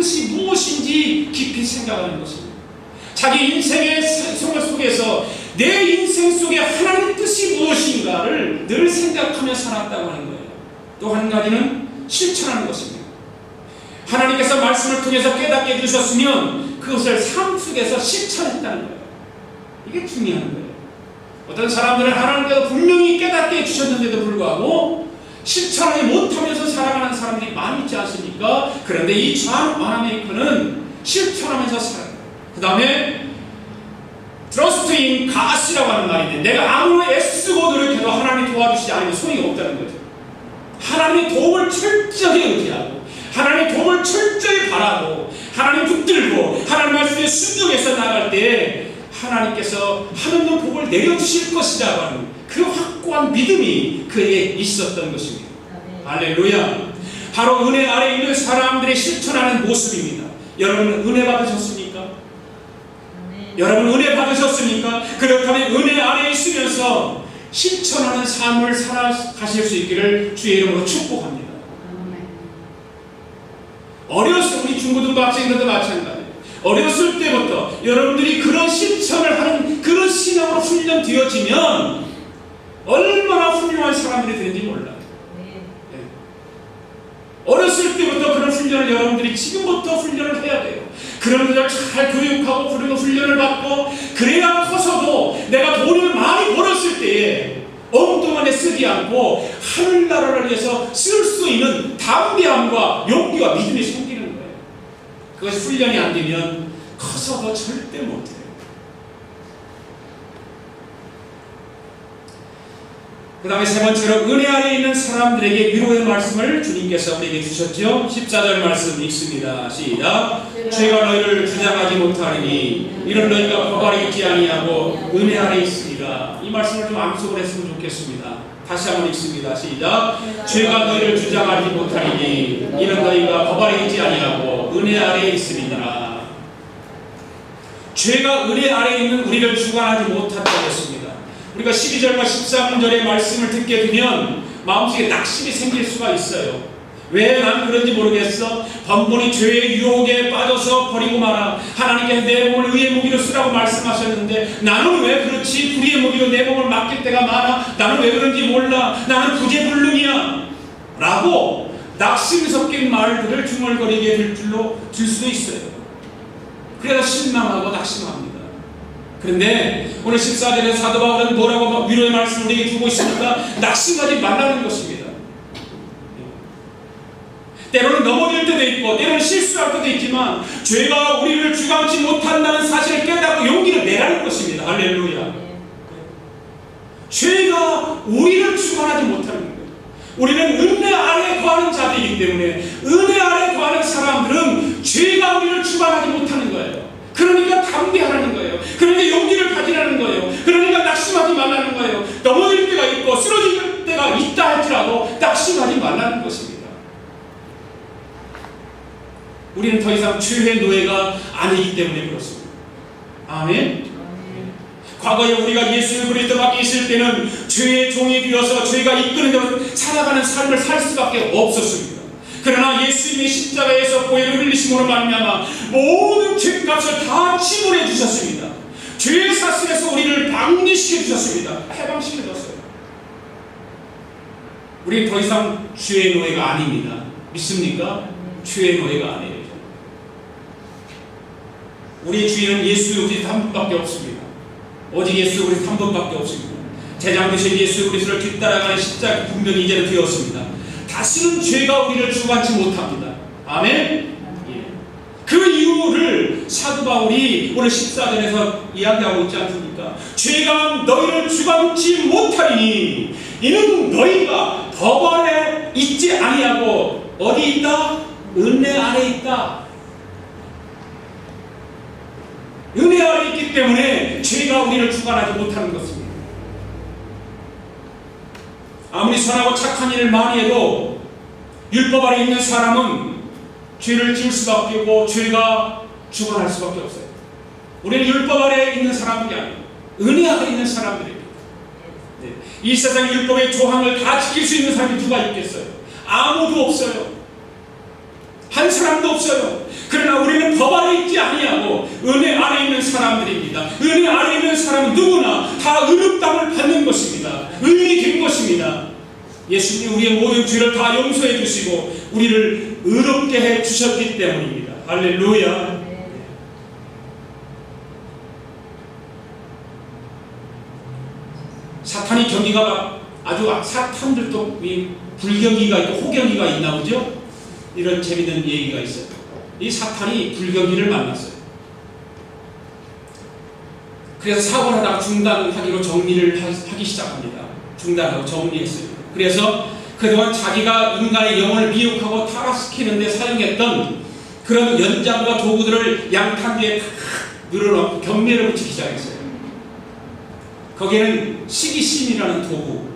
뜻이 무엇인지 깊이 생각하는 것입니다. 자기 인생의 생활 속에서 내 인생 속에 하나님의 뜻이 무엇인가를 늘 생각하며 살았다고 하는 거예요. 또 한 가지는 실천하는 것입니다. 하나님께서 말씀을 통해서 깨닫게 해주셨으면 그것을 삶 속에서 실천했다는 거예요. 이게 중요한 거예요. 어떤 사람들은 하나님께서 분명히 깨닫게 해주셨는데도 불구하고 실천하지 못하면서 살아가는 사람들이 많이 있지 않습니까? 그런데 이 존 와나메이커는 실천하면서 살아요. 그 다음에 Trust in God이라고 하는 말인데, 내가 아무리 애쓰고 노력해도 하나님이 도와주시지 않으면 소용이 없다는 거죠. 하나님의 도움을 철저히 의지하고 하나님의 도움을 철저히 바라고 하나님 붙들고 하나님 말씀에 순종해서 나갈 때 하나님께서 하늘로 복을 내려주실 것이라고 하는 그 확고한 믿음이 그에게 있었던 것입니다. 할렐루야. 바로 은혜 아래 있는 사람들의 실천하는 모습입니다. 여러분 은혜 받으셨습니까? 여러분 은혜 받으셨습니까? 그렇다면 은혜 아래 있으면서 실천하는 삶을 살아가실 수 있기를 주의 이름으로 축복합니다. 어렸을 우리 중고등부 학생들도 마찬가지예요. 어렸을 때부터 여러분들이 그런 실천을 하는 그런 신앙으로 훈련되어지면 얼마나 훌륭한 사람들이 되는지 몰라요. 어렸을 때부터 그런 훈련을 여러분들이 지금부터 훈련을 해야 돼요. 그런 것을 잘 교육하고 그런 훈련을 받고 그래야 커서도 내가 돈을 많이 벌었을 때에 엉뚱한 데 쓰지 않고 하늘나라를 위해서 쓸 수 있는 담대함과 용기와 믿음이 생기는 거예요. 그것이 훈련이 안 되면 커서도 절대 못해요. 그 다음에 세 번째로 은혜 아래 있는 사람들에게 위로의 말씀을 주님께서 우리에게 주셨죠. 14절 말씀 읽습니다. 시작. 죄가 너희를 주장하지 못하리니 이런 너희가 법 아래 있지 아니하고 은혜 아래 있으리라. 이 말씀을 좀 암송을 했으면 좋겠습니다. 다시 한번 읽습니다. 시작. 죄가 너희를 주장하지 못하리니 이런 너희가 법 아래 있지 아니하고 은혜 아래 있으리라. 죄가 은혜 아래 있는 우리를 주관하지 못한다고 했습니다. 우리가 12절과 13절의 말씀을 듣게 되면 마음속에 낙심이 생길 수가 있어요. 왜 난 그런지 모르겠어. 번번이 죄의 유혹에 빠져서 버리고 마라. 하나님께서 내 몸을 의의 무기로 쓰라고 말씀하셨는데 나는 왜 그렇지? 불의의 무기로 내 몸을 맡길 때가 많아. 나는 왜 그런지 몰라. 나는 구제불능이야 라고 낙심 섞인 말들을 중얼거리게 될 수도 있어요. 그래서 실망하고 낙심합니다. 그런데 오늘 14절에 사도 바울은 뭐라고 위로의 말씀을 우리에게 주고 있습니까? 낙심하지 말라는 것입니다. 때로는 넘어질 때도 있고 때로는 실수할 때도 있지만 죄가 우리를 주관하지 못한다는 사실을 깨닫고 용기를 내라는 것입니다. 할렐루야. 죄가 우리를 주관하지 못하는 거예요. 우리는 은혜 아래 거하는 자들이기 때문에 은혜 아래 거하는 사람들은 죄가 우리를 주관하지 못하는 거예요. 그러니까 담대하라는 거예요. 그러니까 용기를 가지라는 거예요. 그러니까 낙심하지 말라는 거예요. 넘어질 때가 있고 쓰러질 때가 있다 할지라도 낙심하지 말라는 것입니다. 우리는 더 이상 죄의 노예가 아니기 때문에 그렇습니다. 아멘. 과거에 우리가 예수 그리스도 밖에 있을 때는 죄의 종이 되어서 죄가 이끄는 대로 살아가는 삶을 살 수밖에 없었습니다. 그러나 예수님의 십자가에서 보혈을 흘리심으로 말미암아 모든 죄값을 다 지불해 주셨습니다. 죄의 사슬에서 우리를 방리시켜 주셨습니다. 해방시켜 줬어요. 우리는 더 이상 죄의 노예가 아닙니다. 믿습니까? 죄의 노예가 아니에요. 우리의 주인은 예수 그리스도 한 분밖에 없습니다. 오직 예수 그리스도 한 분밖에 없습니다. 제장 되신 예수 그리스도를 뒤따라가는 십자가 분명히 이제는 되었습니다. 다시는 죄가 우리를 주관치 못합니다. 아멘? 예. 그 이유를 사도 바울이 오늘 14절에서 이야기하고 있지 않습니까? 죄가 너희를 주관치 못하리니 이는 너희가 법 아래 있지 아니하고 어디 있다? 은혜 아래 있다. 은혜 아래 있기 때문에 죄가 우리를 주관하지 못하는 것입니다. 아무리 선하고 착한 일을 많이 해도 율법 아래 있는 사람은 죄를 지을 수밖에 없고 죄가 주관할 수밖에 없어요. 우리는 율법 아래 있는 사람들이 아니에요. 은혜 아래 있는 사람들입니다. 네. 이 세상 율법의 조항을 다 지킬 수 있는 사람이 누가 있겠어요? 아무도 없어요. 한 사람도 없어요. 그러나 다 의롭다함을 받는 것입니다. 의인이 된 것입니다. 예수님이 우리의 모든 죄를 다 용서해 주시고 우리를 의롭게 해 주셨기 때문입니다. 할렐루야. 사탄이 경기가 아주 사탄들도 불경기가 있고 호경기가 있나 보죠? 이런 재밌는 얘기가 있어요. 이 사탄이 불경기를 만났어요. 그래서 사고를 하다가 중단하기로 정리를 하기 시작합니다. 중단하고 정리했어요. 그래서 그동안 자기가 인간의 영혼을 미혹하고 타락시키는 데 사용했던 그런 연장과 도구들을 양탄 뒤에 탁 늘어놓고 경매를 붙이기 시작했어요. 거기에는 시기심이라는 도구,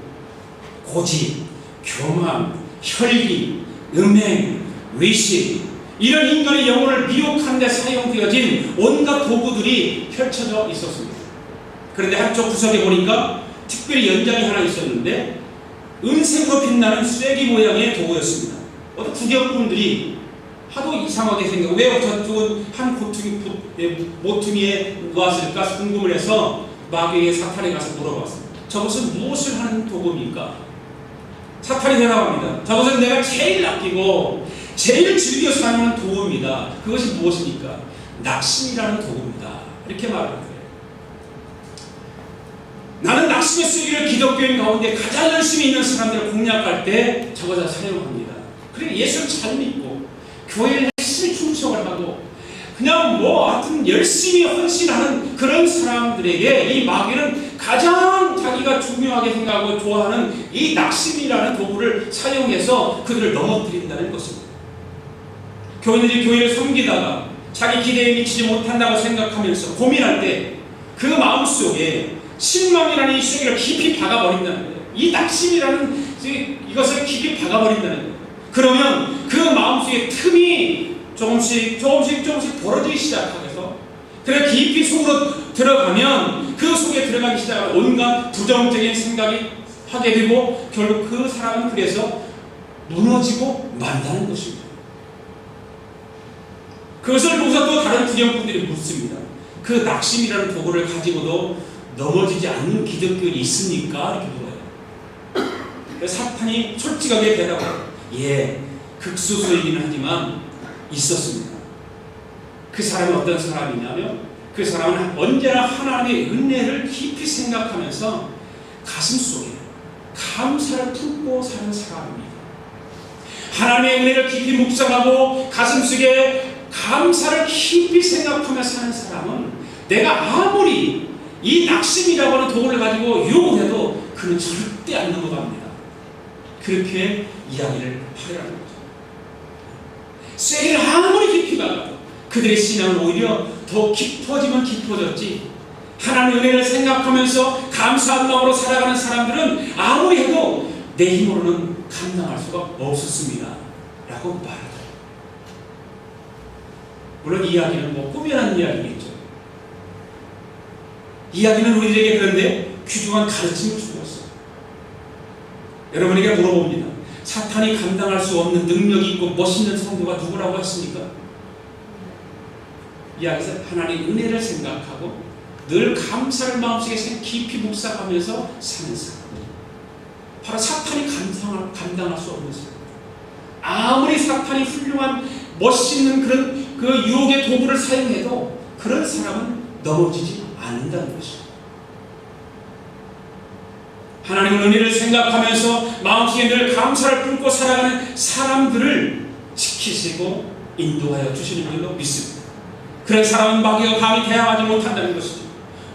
고집, 교만, 혈기, 음행, 의식, 이런 인간의 영혼을 미혹하는 데 사용되어진 온갖 도구들이 펼쳐져 있었습니다. 그런데 한쪽 구석에 보니까 특별히 연장이 하나 있었는데 은색으로 빛나는 쐐기 모양의 도구였습니다. 어떤 구경꾼들이 하도 이상하게 생겨 왜 저쪽은 한 모퉁이에 놓았을까 궁금을 해서 마귀에게 사탄에 가서 물어봤습니다. 저것은 무엇을 하는 도구입니까? 사탄이 대답합니다. 저것은 내가 제일 아끼고 제일 즐겨 사용하는 도구입니다. 그것이 무엇입니까? 낙심이라는 도구입니다. 이렇게 말하는 거예요. 나는 낙심의 쐐기를 기독교인 가운데 가장 열심히 있는 사람들을 공략할 때 저것을 사용합니다. 그리고 예수를 잘 믿고 교회에 열심히 충성을 하고 그냥 하여튼 열심히 헌신하는 그런 사람들에게 이 마귀는 가장 자기가 중요하게 생각하고 좋아하는 이 낙심이라는 도구를 사용해서 그들을 넘어뜨린다는 것입니다. 교인들이 교회를 섬기다가 자기 기대에 미치지 못한다고 생각하면서 고민할 때 그 마음속에 실망이라는 이 쐐기를 깊이 박아버린다는 거예요. 이 낙심이라는 이것을 깊이 박아버린다는 거예요. 그러면 그 마음속에 틈이 조금씩 벌어지기 시작하면서 그래 깊이 속으로 들어가면 그 속에 들어가기 시작하면 온갖 부정적인 생각이 하게 되고 결국 그 사람은 그래서 무너지고 만다는 것입니다. 그것을 보고서 또 다른 구경꾼들이 묻습니다. 그 낙심이라는 도구를 가지고도 넘어지지 않는 기독교인이 있습니까? 이렇게 물어요. 사탄이 솔직하게 대답해요. 예, 극소수이긴 하지만 있었습니다. 그 사람은 어떤 사람이냐면 그 사람은 언제나 하나님의 은혜를 깊이 생각하면서 가슴속에 감사를 품고 사는 사람입니다. 하나님의 은혜를 깊이 묵상하고 가슴속에 감사를 깊이 생각하며 사는 사람은 내가 아무리 이 낙심이라고 하는 도구를 가지고 유혹을 해도 그는 절대 안 넘어갑니다. 그렇게 이야기를 하려는 거죠. 쐐기를 아무리 깊이 박아도 그들의 신앙은 오히려 더 깊어지면 깊어졌지 하나님의 은혜를 생각하면서 감사한 마음으로 살아가는 사람들은 아무리 해도 내 힘으로는 감당할 수가 없었습니다. 라고 말합니다. 물론 이야기는 꾸며낸 이야기겠죠. 이야기는 우리에게 그런데 귀중한 가르침을 주고 있어요. 여러분에게 물어봅니다. 사탄이 감당할 수 없는 능력이 있고 멋있는 성도가 누구라고 했습니까? 이야기에서 하나님의 은혜를 생각하고 늘 감사를 마음속에 깊이 묵상하면서 사는 사람. 바로 사탄이 감당할 수 없는 사람. 아무리 사탄이 훌륭한 멋있는 그런 그 유혹의 도구를 사용해도 그런 사람은 넘어지지 않는다는 것입니다. 하나님의 은혜를 생각하면서 마음속에 늘 감사를 품고 살아가는 사람들을 지키시고 인도하여 주시는 줄로 믿습니다. 그런 사람은 마귀가 감히 대항하지 못한다는 것이죠.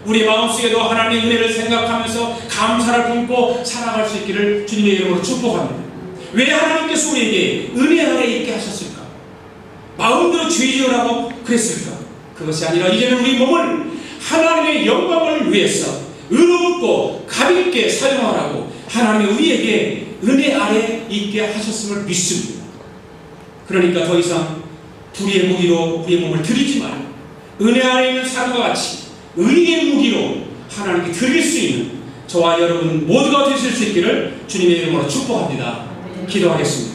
우리 마음속에도 하나님의 은혜를 생각하면서 감사를 품고 살아갈 수 있기를 주님의 이름으로 축복합니다. 왜 하나님께서 우리에게 은혜 아래 있게 하셨을까? 마음대로 죄 지으라고 그랬을까? 그것이 아니라 이제는 우리 몸을 하나님의 영광을 위해서 의롭고 가볍게 사용하라고 하나님이 우리에게 은혜 아래 있게 하셨음을 믿습니다. 그러니까 더 이상 불의의 무기로 우리의 몸을 드리지 말고 은혜 아래 있는 사람과 같이 의의 무기로 하나님께 드릴 수 있는 저와 여러분 모두가 되실 수 있기를 주님의 이름으로 축복합니다. 기도하겠습니다.